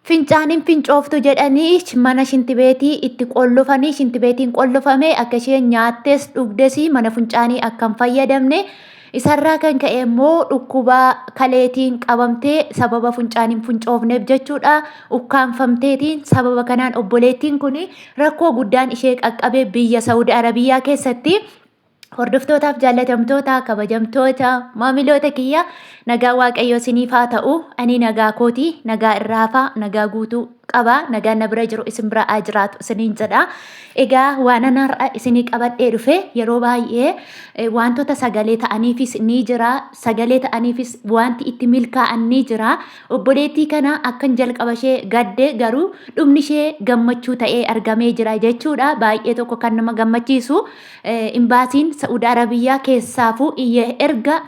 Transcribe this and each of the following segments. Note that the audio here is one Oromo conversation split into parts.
Fincaaniin fincooftu jedhanii mana shintibeetii itti qollofanii shintibeetiin qollofame akka isheen nyaattees dhugdes mana fincaanii akka hin fayyadamne isarraa kan ka'e immoo dhukkuba kaleetiin qabamtee sababa fincaaniin fincoofneef jechuudha. Ukkaanfamteetiin sababa kanaan obboleettiin kun rakkoo guddaan ishee qaqqabe biyya Saudi Arabiyaa keessatti. Hordoftootaaf jaallatamtoota kabajamtoota maamiloota kiyya nagaa waaqayyoo isiniif haa ta'u. Ani nagaa kooti nagaa irraafaa nagaa guutuu qaba nagaa na bira jiru isin bira haa jiraatu isiniin jedha. Egaa waan ana har'a isinii qabadhee dhufe yeroo baay'ee wantoota sagalee ta'aniifis ni jira sagalee ta'aniifis wanti itti milkaa'an ni jira. Obboleettii kana akkan jalqaba ishee gadde garuu dhumni ishee gammachuu ta'ee argamee jira jechuudha. Baay'ee tokko kan nama gammachiisu imbaasiin Saudi Arabiyaa keessaafuu iyyee erga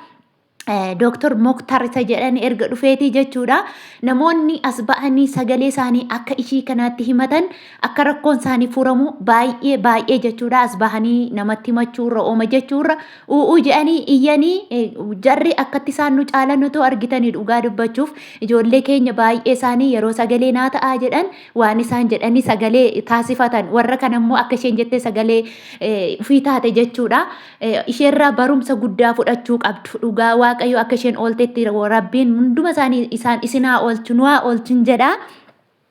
Dr. Mokhtar isa jedhani erga dhufeetii jechuudha. Namoonni as ba'anii sagalee isaanii akka ishii kanaatti himatan akka rakkoon isaanii furamu baay'ee jechuudha. As bahanii namatti himachuurra ooma jechuurra u'uu jedhanii iyyanii jarri akkatti isaan nu caalan otoo argitanii dhugaa dubbachuuf ijoollee keenya baay'ee isaanii yeroo sagalee naa ta'aa jedhan waan isaan jedhanii sagalee taasifatan warra kan immoo akka isheen jettee sagalee ufii taate jechuudha. Isheerraa barumsa guddaa fudhachuu qabdu dhugaa waaqayyo akka isheen ooltetti rabbiin hunduma isaanii isaan isinaa oolchu nuwaa oolchin jedha.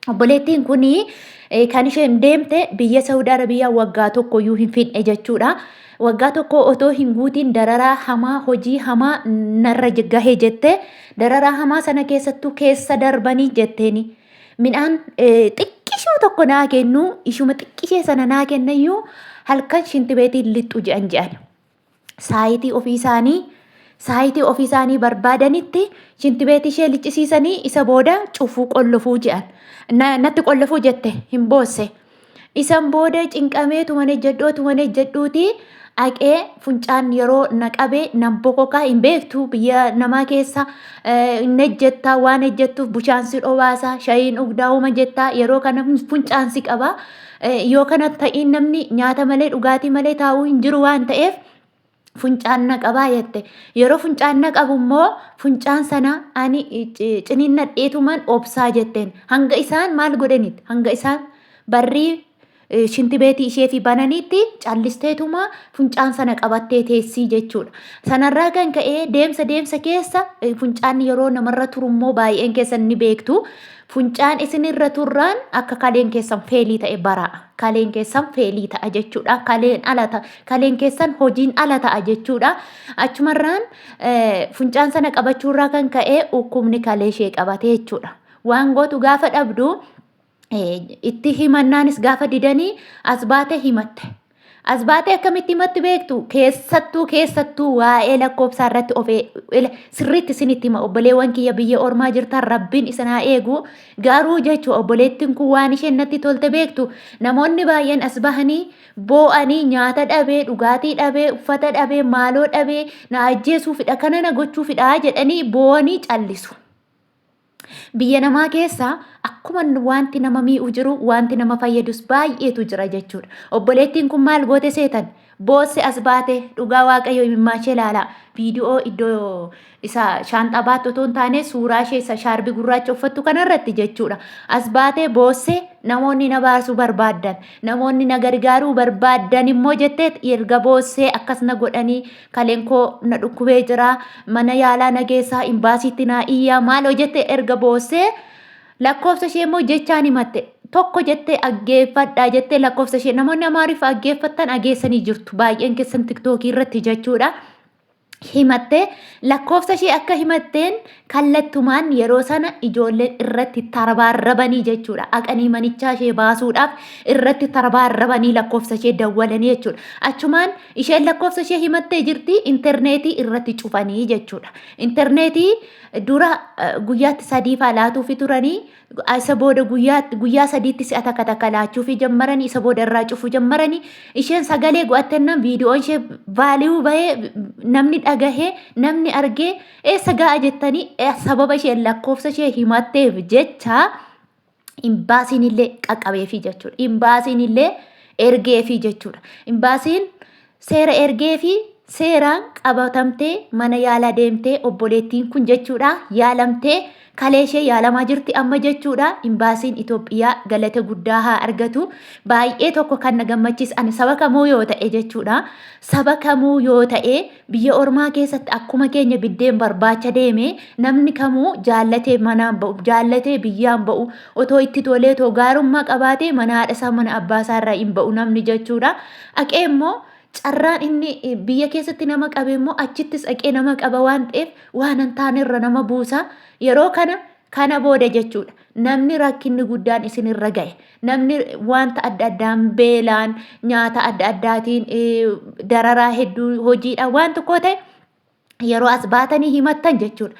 Obboleettiin kun kan isheen deemte biyya Saudi Arabiyaa waggaa tokko iyyuu hin fidne jechuudha. Waggaa tokko otoo hin guutiin dararaa hamaa hojii hamaa narra gahee jette dararaa hamaa sana keessattuu keessa darbanii jetteeni midhaan xiqqishuu tokko naa kennu ishuma xiqqishee sana naa kennayyuu halkan shintibeetiin lixxu jedhan saayitii ofii isaanii barbaadanitti shintibeetii ishee liccisiisanii isa booda cufuu qollofuu jedhan. Natti qollofuu jette hin boosse. Isan booda cinqamee tumane jedhuuti aqee funcaan yeroo naqabee nan bokokaa hin beektu biyya namaa keessa hin ejjettaa waan ejjettuuf bushaansi dhobaasa shayiin ugdaa'uma jettaa yeroo kana funcaansi qaba. Yoo kana ta'in namni nyaata malee dhugaatii malee taa'uu hin jiru waan ta'eef funcaan naqabaa jette. Yeroo funcaan naqabu immoo funcaan sana ani ciniinna dheetuman obsaa jetteen hanga isaan maal godhanitti hanga isaan barrii shintibeetii ishee fi bananiitti callisteetuma funcaan sana qabattee teessii jechuudha. Sanarraa kan ka'ee deemsa keessa funcaan yeroo namarra turu immoo baay'een keessan ni beektu. Funcaan isinirra turraan akka kaleen keessan feelii ta'e bara'a. Kaleen keessan feelii ta'a jechuudha. Kaleen keessan hojiin ala ta'a jechuudha. Achumarraan funcaan sana qabachuurraa kan ka'ee dhukkubni kalee ishee qabate jechuudha. Waan gootu gaafa dhabdu itti himannaanis gaafa didanii as baate himatte. As baatee akkamitti himatti beektu keessattuu waa'ee lakkoofsaa irratti sirriitti isinitti hima obboleewwan kiyya biyya ormaa jirtan rabbiin isinaa eegu garuu jechuu obboleettiin kun waan isheen natti tolte beektu namoonni baay'een as bahanii boo'anii nyaata dhabee dhugaatii dhabee uffata dhabee maaloo dhabee na ajjeesuufidha kana na gochuufidha jedhanii boo'anii callisu. Biyya namaa keessa akkuma wanti nama mi'u jiru wanti nama fayyadus baay'eetu jira jechuudha. Obboleettiin kun maal goote seetan boosse as baate dhugaa waaqayyo imimmaashee ilaalaa viidiyoo iddoo isa shaanxaa baattu otoo hin taane suuraa ishee isa shaarbii gurraacha uffattu kanarratti jechuudha. As baatee boosse namoonni na baasuu barbaaddan namoonni na gargaaruu barbaaddan immoo jettee erga boossee akkas na godhanii kaleen koo na dhukkubee jira mana yaalaa na geessaa imbaasiitti na iyyaa maaloo jettee erga boossee lakkoofsa ishee immoo jechaan himatte tokko jettee aggeeffadhaa jettee lakkoofsa ishee namoonni amaariif aggeeffattan ageessanii jirtu baay'een keessan tiktookii irratti jechuudha. Himatte lakkoofsa ishee akka himatteen kallattumaan yeroo sana ijoolleen irratti tarbaarrabanii jechuudha. Aqanii manichaa ishee baasuudhaaf irratti tarbaarrabanii lakkoofsa ishee dawwalanii jechuudha. Achumaan isheen lakkoofsa ishee himattee jirti intarneetii irratti cufanii jechuudha. Intarneetii dura guyyaatti 3 laatuufi turanii isa booda guyyaa 3tti si'a takka laachuufi jammaranii isa booda irraa cufuu jammaranii isheen sagalee go'attennan viidiyoon ishee vaaliyuu bahee namni dhagahee namni argee eessa ga'a jettanii sababa isheen lakkoofsa ishee himatteef jecha imbaasiin illee qaqqabeefi jechuudha. Imbaasiin illee ergeefi jechuudha. Imbaasiin seera ergeefi seeraan qabatamtee mana yaalaa deemtee obboleettiin kun jechuudha yaalamtee kaleeshee yaalamaa jirti amma jechuudha. Imbaasiin Itoophiyaa galata guddaa haa argatu. Baay'ee tokko kan na gammachiisan saba kamuu yoo ta'e jechuudha. Saba kamuu yoo ta'e biyya ormaa keessatti akkuma keenya biddeen barbaacha deeme namni kamuu jaallatee manaan ba'u jaallatee biyyaan ba'u otoo itti tolee otoo gaarummaa qabaatee mana haadha isaa mana abbaa isaa irraa hin ba'u namni jechuudha. Aqee immoo carraan inni biyya keessatti nama qabe immoo achittis aqee nama qaba waan ta'eef waan hin taanerra nama buusa. Yeroo kana booda jechuudha. Namni rakkinni guddaan isinirra ga'e namni wanta adda addaan beelaan nyaata adda addaatiin dararaa hedduu hojiidhaan waan tokko ta'e yeroo as baatanii himattan jechuudha.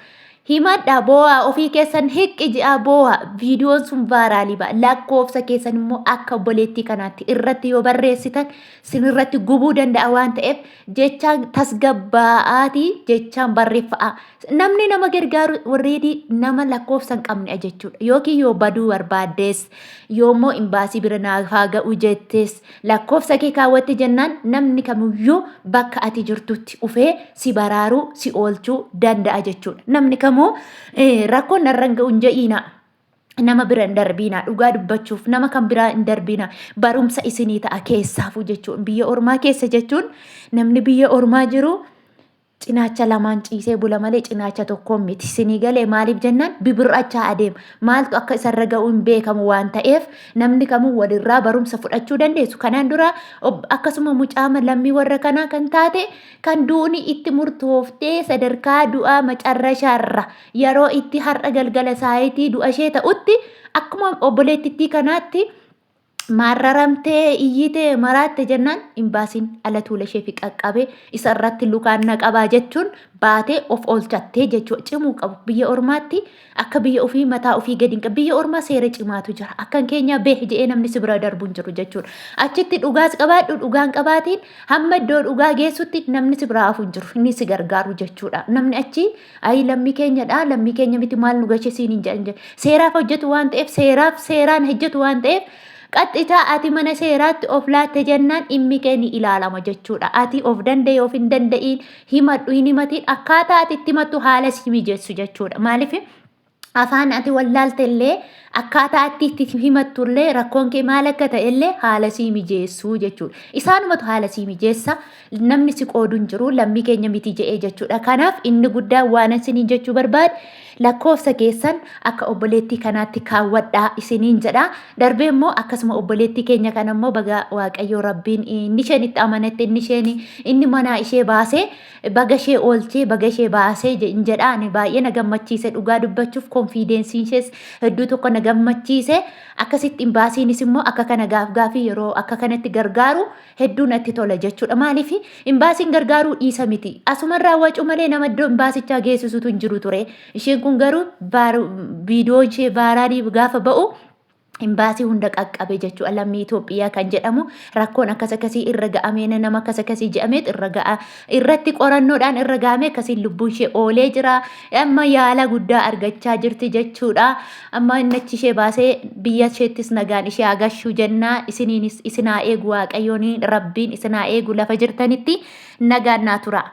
Himadhaa boo'aa ofii keessan hiqqi ji'a boo'aa viidiyoon sun vaaraalii ba'a lakkoofsa keessan immoo akka obboleettii kanaatti irratti yoo barreessitan sinirratti gubuu danda'a waan ta'eef jechaan tasgabbaa'aatii jechaan barreeffa'a. Namni nama gargaaru warreedii nama lakkoofsa hin qabne jechuudha. Yookiin yoo baduu barbaaddes yoommoo imbaasii bira naaf haa ga'u jettes lakkoofsa kee kaawwatte jennaan namni kamiyyuu bakka ati jirtutti ufee si baraaruu si oolchuu danda'a jechuudha. Namni kamuu rakkoon narra hin ga'u hin je'iina. Nama bira hin darbina dhugaa dubbachuuf nama kan biraa hin darbina barumsa isinii ta'a keessaafuu jechuun biyya ormaa keessa jechuun namni biyya ormaa jiru cinaacha lamaan ciisee bula malee cinaacha tokkoon miti. Isinii galee maaliif jennaan bibirrachaa adeema. Maaltu akka isarra ga'u hin beekamu waan ta'eef namni kamuu walirraa barumsa fudhachuu dandeessu. Kanaan dura akkasuma mucaama lammii warra kanaa kan taate kan duuni itti murtooftee sadarkaa du'aa macarrashaarra yeroo itti har'a galgala saayitii du'a ishee ta'utti akkuma obboleettittii kanaatti marraramtee iyyitee maraatte jennaan imbaasiin ala tuula ishee fi qaqqabe isarratti lukaan naqabaa jechuun baatee of oolchattee jechuudha. Cimuu qabu biyya ormaatti akka biyya ofii mataa ofii gadi hin qabu. Biyya ormaa seera cimaatu jira. Akkan keenya beek jedhee namni si bira darbu hin jiru jechuudha. Achitti dhugaas qabaadhu dhugaan qabaatiin hamma iddoo dhugaa geessutti namni si bira hafu hin jiru. Inni si gargaaru jechuudha. Namni achi ayi lammii keenyadha lammii keenya miti maal nu gashe siin hin jedhan. Seeraaf hojjetu waan ta'eef seeraan hojjetu waan ta'eef qaxxitaa ati mana seeraatti of laatte jennaan dhimmi kee ni ilaalama jechuudha. Ati of danda'e of hin danda'iin himadhu hin himatiin akkaataa ati itti himattu haala si mijeessu jechuudha. Maaliif afaan ati wallaalte illee akkaataa ati itti himattu illee rakkoon kee maal akka ta'e illee haala si mijeessu jechuudha. Isaanumatu haala si mijeessa namni si qoodu hin jiru lammii keenya miti jedhee jechuudha. Kanaaf inni guddaan waan isinii jechuu barbaade lakkoofsa keessan akka obboleettii kanaatti kaawwadhaa isiniin jedha. Darbee immoo akkasuma obboleettii keenya kana immoo baga waaqayyo rabbiin inni isheen itti amanatte inni mana ishee baasee baga ishee oolchee baga ishee baasee jedha. Ani baay'ee na gammachiise dhugaa dubbachuuf konfiideensiin ishees hedduu tokko na gammachiise. Akkasitti imbaasiinis immoo akka kana gaafii yeroo akka kanatti gargaaru hedduu natti tola jechuudha. Maaliif imbaasiin gargaaruu dhiisa miti. Asumarraa wacuu malee nama iddoo imbaasichaa geessisutu hin jiru ture. Isheen kun garuu viidiyoo ishee baaraanii gaafa ba'u imbaasii hunda qaqqabe jechuudha. Lammii Itoophiyaa kan jedhamu rakkoon akkasii irra ga'amee nama akkasii jedhameet irratti qorannoodhaan irra ga'amee akkasiin lubbuun ishee oolee jira. Amma yaala guddaa argachaa jirti jechuudha. Amma inni achi ishee baasee biyya isheettis nagaan ishee agashuu jennaa. Isiniinis isinaa eegu waaqayyoon rabbiin isinaa eegu lafa jirtanitti nagaan naa tura.